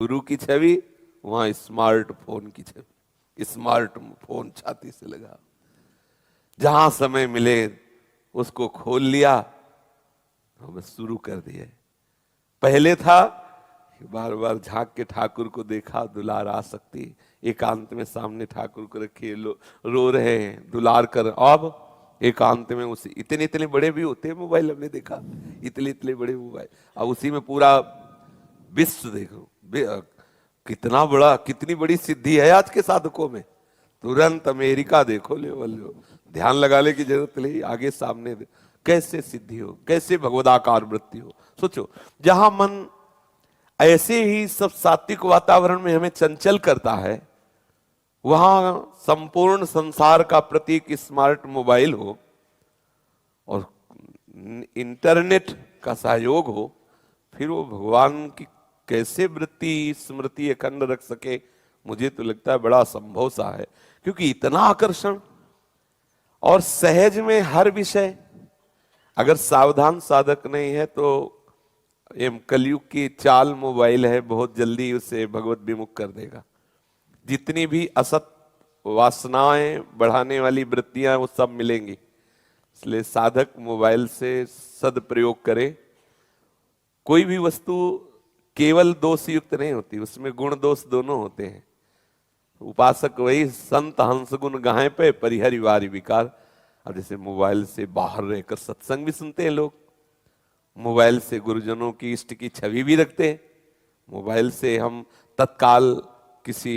गुरु की छवि, वहां स्मार्टफोन की छवि, स्मार्टफोन छाती से लगा। जहां समय मिले उसको खोल लिया, हमें शुरू कर दिए। पहले था बार बार झांक के ठाकुर को देखा, दुलार आ सकती, एकांत में सामने ठाकुर को रखे रो रहे हैं, दुलार कर। अब एकांत में उसी इतने इतने बड़े भी होते हैं मोबाइल, हमने देखा इतने इतने बड़े मोबाइल, अब उसी में पूरा विश्व देखो। कितना बड़ा, कितनी बड़ी सिद्धि है आज के साधकों में। तुरंत अमेरिका देखो लेवल, ध्यान लगाने की जरूरत नहीं, आगे सामने कैसे सिद्धि हो, कैसे भगवदाकार वृत्ति हो। सोचो, जहां मन ऐसे ही सब सात्विक वातावरण में हमें चंचल करता है, वहां संपूर्ण संसार का प्रतीक स्मार्ट मोबाइल हो और इंटरनेट का सहयोग हो, फिर वो भगवान की कैसे वृत्ति स्मृति अखंड रख सके। मुझे तो लगता है बड़ा असंभव सा है, क्योंकि इतना आकर्षण और सहज में हर विषय। अगर सावधान साधक नहीं है तो ये कलयुग की चाल मोबाइल है, बहुत जल्दी उसे भगवत विमुख कर देगा। जितनी भी असत वासनाएं बढ़ाने वाली वृत्तियां वो सब मिलेंगी। इसलिए साधक मोबाइल से सदप्रयोग करे। कोई भी वस्तु केवल दोष युक्त नहीं होती, उसमें गुण दोष दोनों होते हैं। उपासक वही संत हंस गुण गाहे पे परिहरि वारी विकार। अब जैसे मोबाइल से बाहर रहकर सत्संग भी सुनते हैं लोग, मोबाइल से गुरुजनों की इष्ट की छवि भी रखते हैं, मोबाइल से हम तत्काल किसी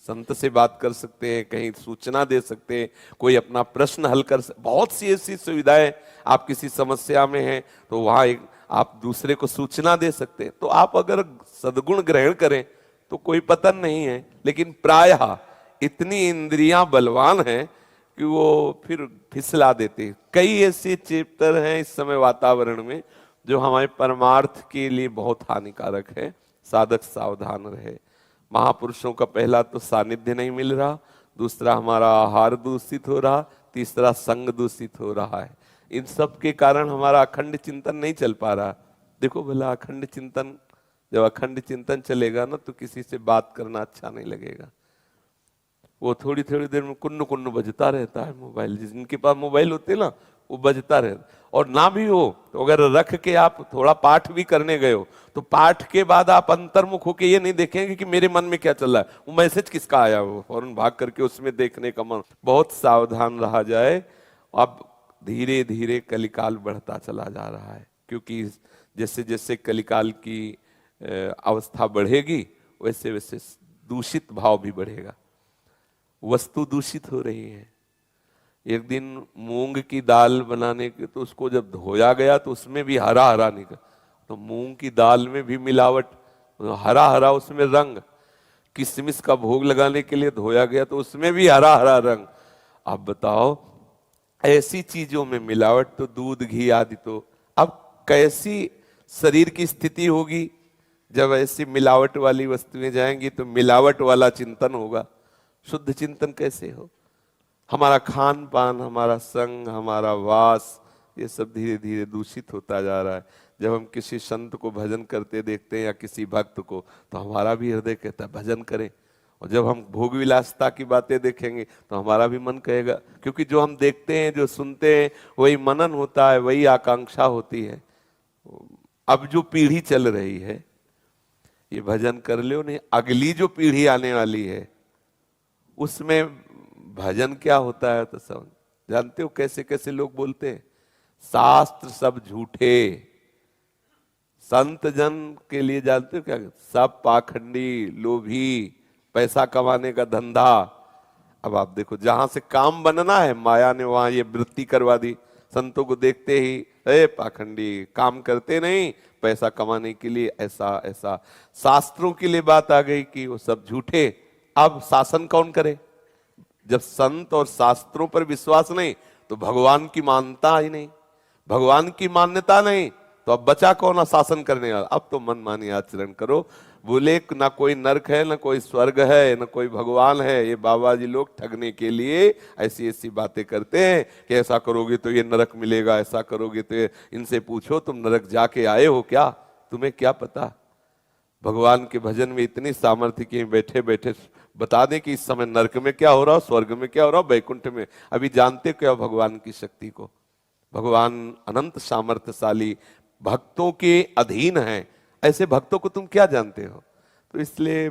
संत से बात कर सकते हैं, कहीं सूचना दे सकते हैं, कोई अपना प्रश्न हल कर सकते। बहुत सी ऐसी सुविधाएं, आप किसी समस्या में हैं तो वहां एक आप दूसरे को सूचना दे सकते हैं। तो आप अगर सद्गुण ग्रहण करें तो कोई पतन नहीं है, लेकिन प्रायः इतनी इंद्रियां बलवान हैं कि वो फिर फिसला देते हैं। कई ऐसे चैप्टर हैं इस समय वातावरण में जो हमारे परमार्थ के लिए बहुत हानिकारक है। साधक सावधान रहे। महापुरुषों का पहला तो सानिध्य नहीं मिल रहा, दूसरा हमारा आहार दूषित हो रहा, तीसरा संग दूषित हो रहा है। इन सब के कारण हमारा अखंड चिंतन नहीं चल पा रहा। देखो भला, अखंड चिंतन, जब अखंड चिंतन चलेगा ना तो किसी से बात करना अच्छा नहीं लगेगा। वो थोड़ी थोड़ी देर में कुन्न कुन्न बजता रहता है मोबाइल। जिनके पास मोबाइल होते ना वो बजता रहता, और ना भी हो तो अगर रख के आप थोड़ा पाठ भी करने गए हो तो पाठ के बाद आप अंतर्मुख होके ये नहीं देखेंगे कि मेरे मन में क्या चल रहा है, वो मैसेज किसका आया, वो फौरन भाग करके उसमें देखने का मन। बहुत सावधान रहा जाए। अब धीरे धीरे कलिकाल बढ़ता चला जा रहा है, क्योंकि जैसे जैसे कलिकाल की अवस्था बढ़ेगी वैसे वैसे दूषित भाव भी बढ़ेगा, वस्तु दूषित हो रही है। एक दिन मूंग की दाल बनाने के तो उसको जब धोया गया तो उसमें भी हरा हरा निकला, तो मूंग की दाल में भी मिलावट, हरा हरा उसमें रंग। किशमिश का भोग लगाने के लिए धोया गया तो उसमें भी हरा हरा रंग। अब बताओ, ऐसी चीजों में मिलावट, तो दूध घी आदि, तो अब कैसी शरीर की स्थिति होगी जब ऐसी मिलावट वाली वस्तुएं जाएंगी। तो मिलावट वाला चिंतन होगा, शुद्ध चिंतन कैसे हो। हमारा खान पान, हमारा संग, हमारा वास, ये सब धीरे धीरे दूषित होता जा रहा है। जब हम किसी संत को भजन करते देखते हैं या किसी भक्त को, तो हमारा भी हृदय कहता है भजन करें। और जब हम भोग विलासता की बातें देखेंगे तो हमारा भी मन कहेगा, क्योंकि जो हम देखते हैं, जो सुनते हैं, वही मनन होता है, वही आकांक्षा होती है। अब जो पीढ़ी चल रही है ये भजन कर लो नहीं, अगली जो पीढ़ी आने वाली है उसमें भजन क्या होता है तो सब जानते हो। कैसे कैसे लोग बोलते हैं, शास्त्र सब झूठे, संत जन के लिए जानते हो क्या, सब पाखंडी, लोभी, पैसा कमाने का धंधा। अब आप देखो, जहां से काम बनना है माया ने वहां ये वृत्ति करवा दी। संतों को देखते ही पाखंडी, काम करते नहीं, पैसा कमाने के लिए ऐसा ऐसा। शास्त्रों के लिए बात आ गई कि वो सब झूठे। अब शासन कौन करे जब संत और शास्त्रों पर विश्वास नहीं, तो भगवान की मान्यता ही नहीं, भगवान की मान्यता नहीं, तो अब बचा कौन शासन करने वाला। अब तो मनमानी आचरण करो। बोले ना कोई नरक है, ना कोई स्वर्ग है, ना कोई भगवान है। ये बाबा जी लोग ठगने के लिए ऐसी ऐसी बातें करते हैं कि ऐसा करोगे तो ये नरक मिलेगा, ऐसा करोगे तो इनसे पूछो तुम नरक जाके आए हो क्या, तुम्हें क्या पता। भगवान के भजन में इतनी सामर्थ्य कि बैठे बैठे बता दें कि इस समय नरक में क्या हो रहा हो, स्वर्ग में क्या हो रहा हो, वैकुंठ में। अभी जानते क्या भगवान की शक्ति को? भगवान अनंत सामर्थ्यशाली, भक्तों के अधीन है। ऐसे भक्तों को तुम क्या जानते हो? तो इसलिए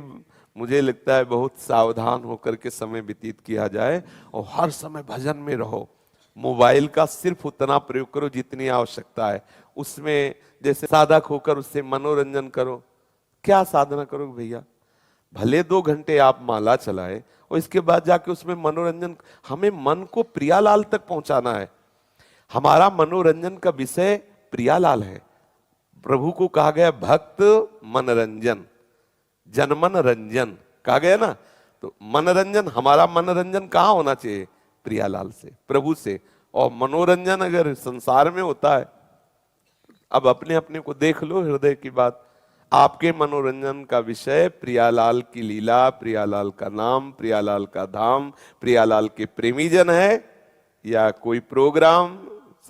मुझे लगता है बहुत सावधान होकर के समय व्यतीत किया जाए और हर समय भजन में रहो। मोबाइल का सिर्फ उतना प्रयोग करो जितनी आवश्यकता है, उसमें जैसे साधक होकर उससे मनोरंजन करो। क्या साधना करोगे भैया? भले 2 घंटे आप माला चलाए और इसके बाद जाके उसमें मनोरंजन। हमें मन को प्रियालाल तक पहुंचाना है। हमारा मनोरंजन का विषय प्रियालाल है। प्रभु को कहा गया भक्त मनोरंजन, जनमन रंजन कहा गया ना। तो मनोरंजन, हमारा मनोरंजन कहाँ होना चाहिए? प्रियालाल से, प्रभु से। और मनोरंजन अगर संसार में होता है, अब अपने अपने को देख लो, हृदय की बात। आपके मनोरंजन का विषय प्रियालाल की लीला, प्रियालाल का नाम, प्रियालाल का धाम, प्रियालाल के प्रेमीजन है, या कोई प्रोग्राम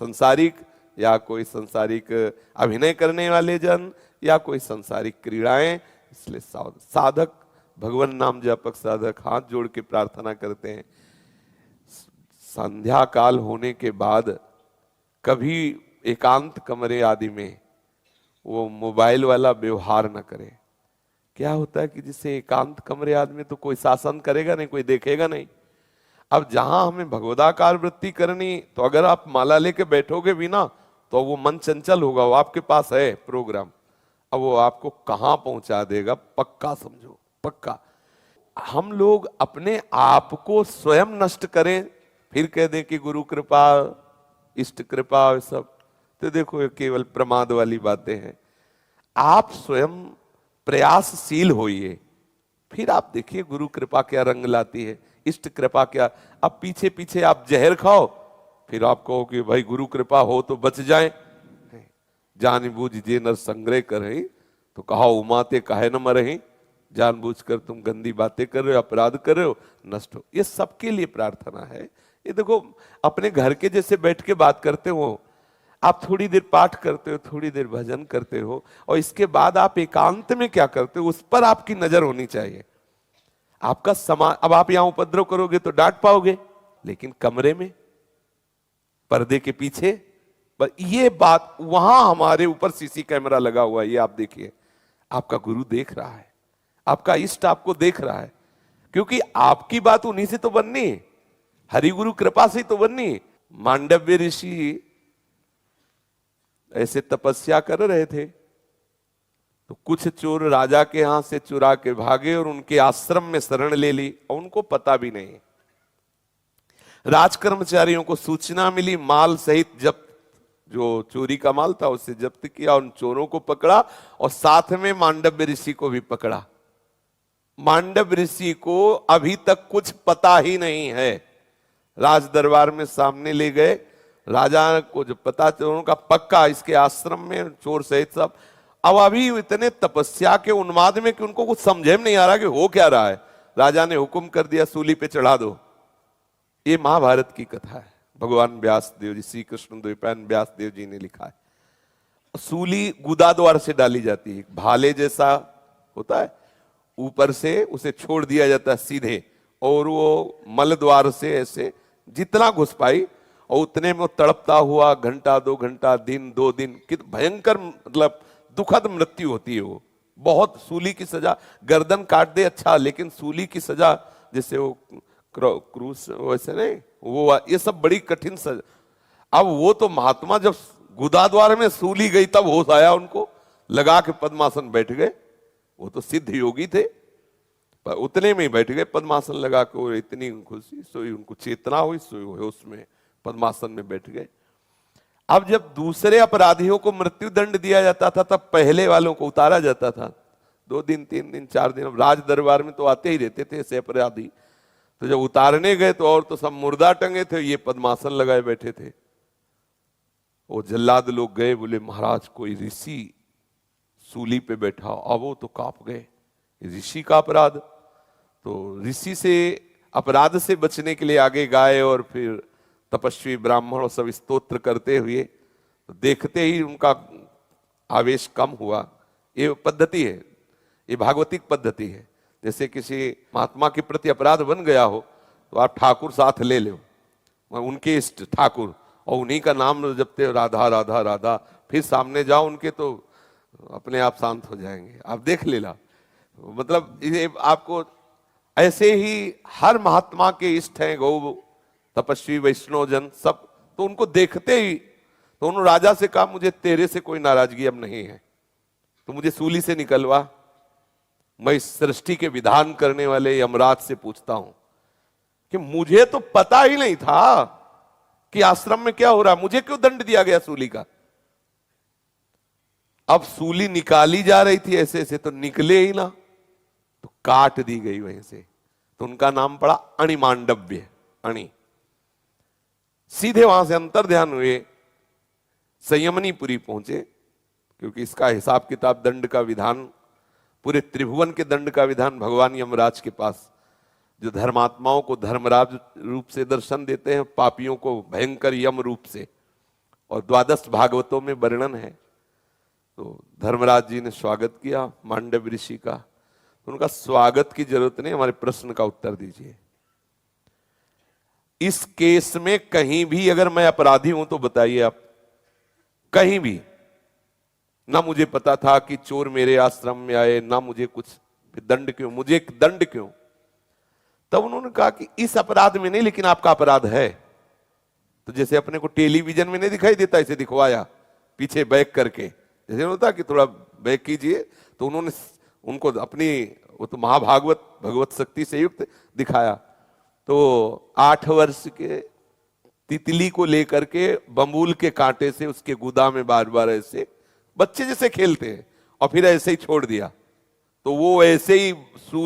संसारिक, या कोई संसारिक अभिनय करने वाले जन, या कोई संसारिक क्रीड़ाएं। इसलिए साधक, भगवान नाम जपक साधक हाथ जोड़ के प्रार्थना करते हैं, संध्या काल होने के बाद कभी एकांत कमरे आदि में वो मोबाइल वाला व्यवहार न करे। क्या होता है कि जिससे एकांत कमरे आदि में तो कोई शासन करेगा नहीं, कोई देखेगा नहीं। अब जहां हमें भगवदाकार वृत्ति करनी, तो अगर आप माला लेके बैठोगे भी ना, तो वो मन चंचल होगा। वो आपके पास है प्रोग्राम, अब वो आपको कहां पहुंचा देगा, पक्का समझो, पक्का। हम लोग अपने आप को स्वयं नष्ट करें, फिर कह दें कि गुरु कृपा, इष्ट कृपा, सब तो देखो ये केवल प्रमाद वाली बातें हैं। आप स्वयं प्रयासशील होइए, फिर आप देखिए गुरु कृपा क्या रंग लाती है, इष्ट कृपा क्या। अब पीछे पीछे आप जहर खाओ, फिर आप कहो कि भाई गुरु कृपा हो तो बच जाए। जानबूझ जे नर संग्रह करे, तो कहा उमाते काहे न मरही। जानबूझकर तुम गंदी बातें कर रहे हो, अपराध कर रहे हो, नष्ट हो। ये सबके लिए प्रार्थना है। ये देखो, अपने घर के जैसे बैठ के बात करते हो, आप थोड़ी देर पाठ करते हो, थोड़ी देर भजन करते हो, और इसके बाद आप एकांत में क्या करते हो, उस पर आपकी नजर होनी चाहिए। आपका समाज, अब आप यहां उपद्रव करोगे तो डांट पाओगे, लेकिन कमरे में पर्दे के पीछे, पर ये बात, वहां हमारे ऊपर सीसी कैमरा लगा हुआ है, ये आप देखिए। आपका गुरु देख रहा है, आपका इष्ट आपको देख रहा है, क्योंकि आपकी बात उन्हीं से तो बननी है, हरिगुरु कृपा से तो बननी है। मांडव्य ऋषि ऐसे तपस्या कर रहे थे, तो कुछ चोर राजा के यहां से चुरा के भागे और उनके आश्रम में शरण ले ली, और उनको पता भी नहीं। राजकर्मचारियों को सूचना मिली, माल सहित जब्त, जो चोरी का माल था उसे जब्त किया, उन चोरों को पकड़ा और साथ में मांडव्य ऋषि को भी पकड़ा। मांडव्य ऋषि को अभी तक कुछ पता ही नहीं है। राज दरबार में सामने ले गए, राजा को जो पता चोरों का पक्का, इसके आश्रम में चोर सहित सब। अब अभी इतने तपस्या के उन्माद में कि उनको कुछ समझे में नहीं आ रहा कि हो क्या रहा है। राजा ने हुक्म कर दिया, सूली पे चढ़ा दो। ये महाभारत की कथा है, भगवान व्यास देव जी, श्री कृष्ण द्वैपायन व्यास देव जी ने लिखा है। सूली गुदा द्वार से डाली जाती है, भाले जैसा होता है, ऊपर से उसे छोड़ दिया जाता है सीधे, और वो मल द्वार से ऐसे जितना घुस पाई, और उतने में तड़पता हुआ घंटा 2 घंटा, दिन 2 दिन, कित भयंकर, मतलब दुखद मृत्यु होती है वो। बहुत सूली की सजा, गर्दन काट दे अच्छा, लेकिन सूली की सजा जैसे वो क्रूस वैसे नहीं, वो ये सब बड़ी कठिन सजा। अब वो तो महात्मा जब गुदाद्वार में सूली गई तब होश आया उनको, लगा के पद्मासन बैठ गए। वो तो सिद्ध योगी थे, पर उतने में ही बैठ गए पद्मासन लगा के, और इतनी खुशी, सोई उनको चेतना हुई, सोई होश में पद्मासन में बैठ गए। अब जब दूसरे अपराधियों को मृत्यु दंड दिया जाता था, तब पहले वालों को उतारा जाता था। 2 दिन 3 दिन 4 दिन, अब राज दरबार में तो आते ही रहते थे ऐसे अपराधी। तो जब उतारने गए तो और तो सब मुर्दा टंगे थे, ये पद्मासन लगाए बैठे थे। वो जल्लाद लोग गए, बोले महाराज कोई ऋषि सूली पे बैठा। अब वो तो कांप गए, ऋषि का अपराध। तो ऋषि से अपराध से बचने के लिए आगे गाए, और फिर तपस्वी ब्राह्मण सब स्तोत्र करते हुए, तो देखते ही उनका आवेश कम हुआ। ये पद्धति है, ये भागवतिक पद्धति है। जैसे किसी महात्मा के प्रति अपराध बन गया हो तो आप ठाकुर साथ ले लो, उनके इष्ट ठाकुर, और उन्हीं का नाम जपते राधा राधा राधा, फिर सामने जाओ उनके तो अपने आप शांत हो जाएंगे। आप देख लेना, मतलब ये आपको ऐसे ही हर महात्मा के इष्ट हैं, गौ तपस्वी वैष्णव जन सब, तो उनको देखते ही तो उन्होंने राजा से कहा मुझे तेरे से कोई नाराजगी अब नहीं है, तो मुझे सूली से निकलवा, मैं इस सृष्टि के विधान करने वाले यमराज से पूछता हूं कि मुझे तो पता ही नहीं था कि आश्रम में क्या हो रहा, मुझे क्यों दंड दिया गया सूली का। अब सूली निकाली जा रही थी ऐसे ऐसे, तो निकले ही ना, तो काट दी गई वहीं से, तो उनका नाम पड़ा अणिमांडव्य, अणि। सीधे वहां से अंतर ध्यान हुए, संयमनीपुरी पहुंचे, क्योंकि इसका हिसाब किताब दंड का विधान, पूरे त्रिभुवन के दंड का विधान भगवान यमराज के पास, जो धर्मात्माओं को धर्मराज रूप से दर्शन देते हैं, पापियों को भयंकर यम रूप से, और 12 भागवतों में वर्णन है। तो धर्मराज जी ने स्वागत किया मांडव ऋषि का, तो उनका स्वागत की जरूरत नहीं, हमारे प्रश्न का उत्तर दीजिए। इस केस में कहीं भी अगर मैं अपराधी हूं तो बताइए आप, कहीं भी ना मुझे पता था कि चोर मेरे आश्रम में आए, ना मुझे कुछ, दंड क्यों, मुझे दंड क्यों। तब उन्होंने कहा कि इस अपराध में नहीं, लेकिन आपका अपराध है। तो जैसे अपने को टेलीविजन में नहीं दिखाई देता, इसे दिखवाया पीछे बैक करके, जैसे होता कि थोड़ा बैक कीजिए, तो उन्होंने उनको अपनी, वो तो महाभागवत भगवत शक्ति से युक्त दिखाया। तो 8 वर्ष के तितली को लेकर के बम्बूल के कांटे से उसके गुदा में बार बार ऐसे बच्चे जैसे खेलते हैं, और फिर ऐसे ही छोड़ दिया, तो वो ऐसे ही सूली